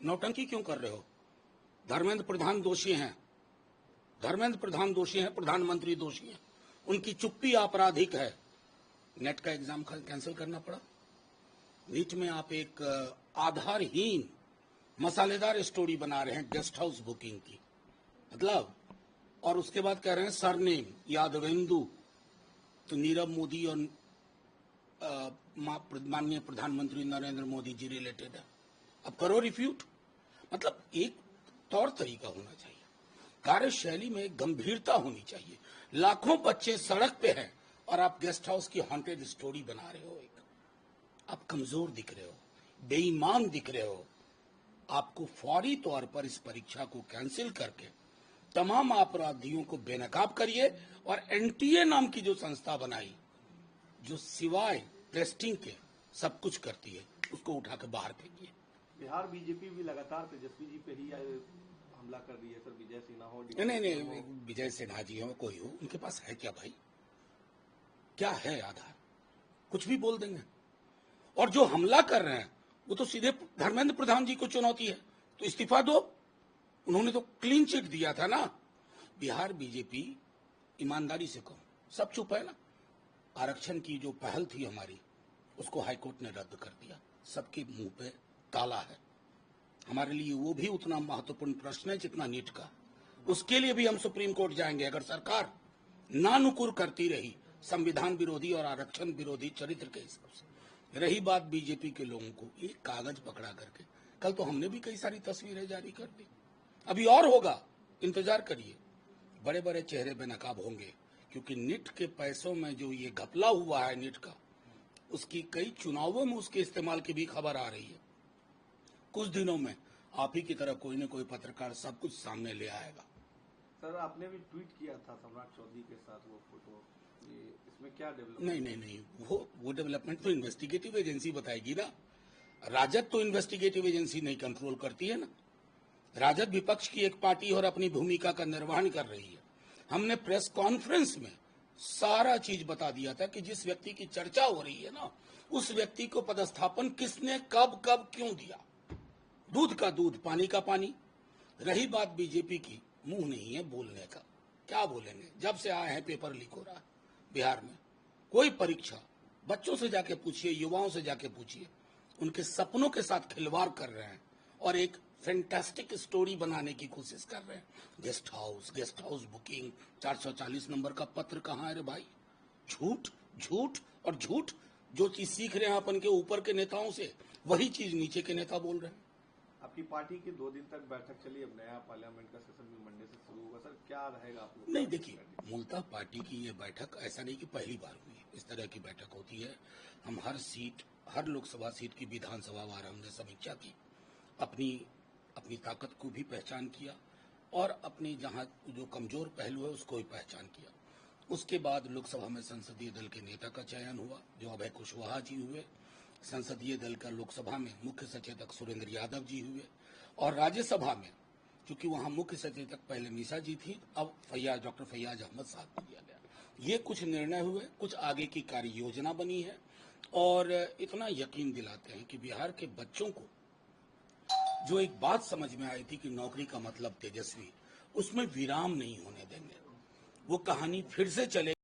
नौटंकी क्यों कर रहे हो? धर्मेंद्र प्रधान दोषी हैं, धर्मेंद्र प्रधान दोषी हैं, प्रधानमंत्री दोषी हैं, उनकी चुप्पी आपराधिक है। नेट का एग्जाम कैंसिल करना पड़ा। नीट में आप एक आधारहीन मसालेदार स्टोरी बना रहे हैं गेस्ट हाउस बुकिंग की, मतलब, और उसके बाद कह रहे हैं सरनेम यादवेंदु, तो नीरव मोदी और माननीय प्रधानमंत्री नरेंद्र मोदी जी रिलेटेड है। अब करो रिफ्यूट। मतलब एक तौर तरीका होना चाहिए, कार्यशैली में गंभीरता होनी चाहिए। लाखों बच्चे सड़क पे हैं और आप गेस्ट हाउस की हॉन्टेड स्टोरी बना रहे हो। एक आप कमजोर दिख रहे हो, बेईमान दिख रहे हो। आपको फौरी तौर पर इस परीक्षा को कैंसिल करके तमाम अपराधियों को बेनकाब करिए और एनटीए नाम की जो संस्था बनाई, जो सिवाय टेस्टिंग के सब कुछ करती है, उसको उठा के बाहर फेंकिए। बिहार बीजेपी भी लगातार तेजस्वी जी पे ही हमला कर रही है सर। विजय सिन्हा हो, नहीं, विजय सिन्हा जी हो, कोई हो, उनके पास है क्या भाई? क्या है आधार? कुछ भी बोल देंगे। और जो हमला कर रहे हैं वो तो सीधे धर्मेंद्र प्रधान जी को चुनौती है, तो इस्तीफा दो। उन्होंने तो क्लीन चिट दिया था ना। बिहार बीजेपी, ईमानदारी से कहूं, सब चुप है ना। आरक्षण की जो पहल थी हमारी, उसको हाईकोर्ट ने रद्द कर दिया। सबके मुंह पे ताला है। हमारे लिए वो भी उतना महत्वपूर्ण प्रश्न है जितना नीट का। उसके लिए भी हम सुप्रीम कोर्ट जाएंगे अगर सरकार नानुकुर करती रही संविधान विरोधी और आरक्षण विरोधी चरित्र के हिसाब से। रही बात बीजेपी के लोगों को, एक कागज पकड़ा करके, कल तो हमने भी कई सारी तस्वीरें जारी कर दी, अभी और होगा, इंतजार करिए। बड़े बड़े चेहरे बेनकाब होंगे, क्योंकि नीट के पैसों में जो ये घपला हुआ है नीट का, उसकी कई चुनावों में उसके इस्तेमाल की भी खबर आ रही है। कुछ दिनों में आप ही की तरह कोई न कोई पत्रकार सब कुछ सामने ले आएगा। सर आपने भी ट्वीट किया था सम्राट चौधरी के साथ वो फोटो, इसमें क्या डेवलपमेंट? नहीं, वो डेवलपमेंट तो इन्वेस्टिगेटिव एजेंसी बताएगी ना। राजद तो इन्वेस्टिगेटिव एजेंसी नहीं कंट्रोल करती है ना। राजद विपक्ष की एक पार्टी और अपनी भूमिका का निर्वहन कर रही है। हमने प्रेस कॉन्फ्रेंस में सारा चीज बता दिया था कि जिस व्यक्ति की चर्चा हो रही है ना, उस व्यक्ति को पदस्थापन किसने कब कब क्यों दिया। दूध का दूध, पानी का पानी। रही बात बीजेपी की, मुंह नहीं है बोलने का, क्या बोलेंगे? जब से आए हैं पेपर लीक हो रहा है बिहार में। कोई परीक्षा, बच्चों से जाके पूछिए, युवाओं से जाके पूछिए, उनके सपनों के साथ खिलवाड़ कर रहे हैं और एक फैंटास्टिक स्टोरी बनाने की कोशिश कर रहे हैं। गेस्ट हाउस बुकिंग, 440 नंबर का पत्र कहाँ है रे भाई? झूठ, झूठ और झूठ। जो चीज सीख रहे हैं अपन के ऊपर के नेताओं से, वही चीज नीचे के नेता बोल रहे हैं। आपकी पार्टी की 2 दिन तक बैठक चली, अब नया पार्लियामेंट का सेशन भी मंडे से शुरू होगा। सर क्या रहेगा आप लोग? नहीं, देखिए, मूलतः पार्टी की ये बैठक ऐसा नहीं कि पहली बार हुई है। इस तरह की बैठक होती है। हम हर लोकसभा सीट की विधानसभा वार हमने समीक्षा की, अपनी ताकत को भी पहचान किया और अपनी जहां जो कमजोर पहलू है उसको भी पहचान किया। उसके बाद लोकसभा में संसदीय दल के नेता का चयन हुआ, जो अभय कुशवाहा जी हुए। संसदीय दल का लोकसभा में मुख्य सचेतक सुरेंद्र यादव जी हुए, और राज्यसभा में क्योंकि वहां मुख्य सचेतक पहले मीसा जी थी, अब डॉक्टर फैयाज अहमद साहब को दिया गया। ये कुछ निर्णय हुए, कुछ आगे की कार्य योजना बनी है, और इतना यकीन दिलाते हैं कि बिहार के बच्चों को जो एक बात समझ में आई थी कि नौकरी का मतलब तेजस्वी, उसमें विराम नहीं होने देंगे। वो कहानी फिर से चले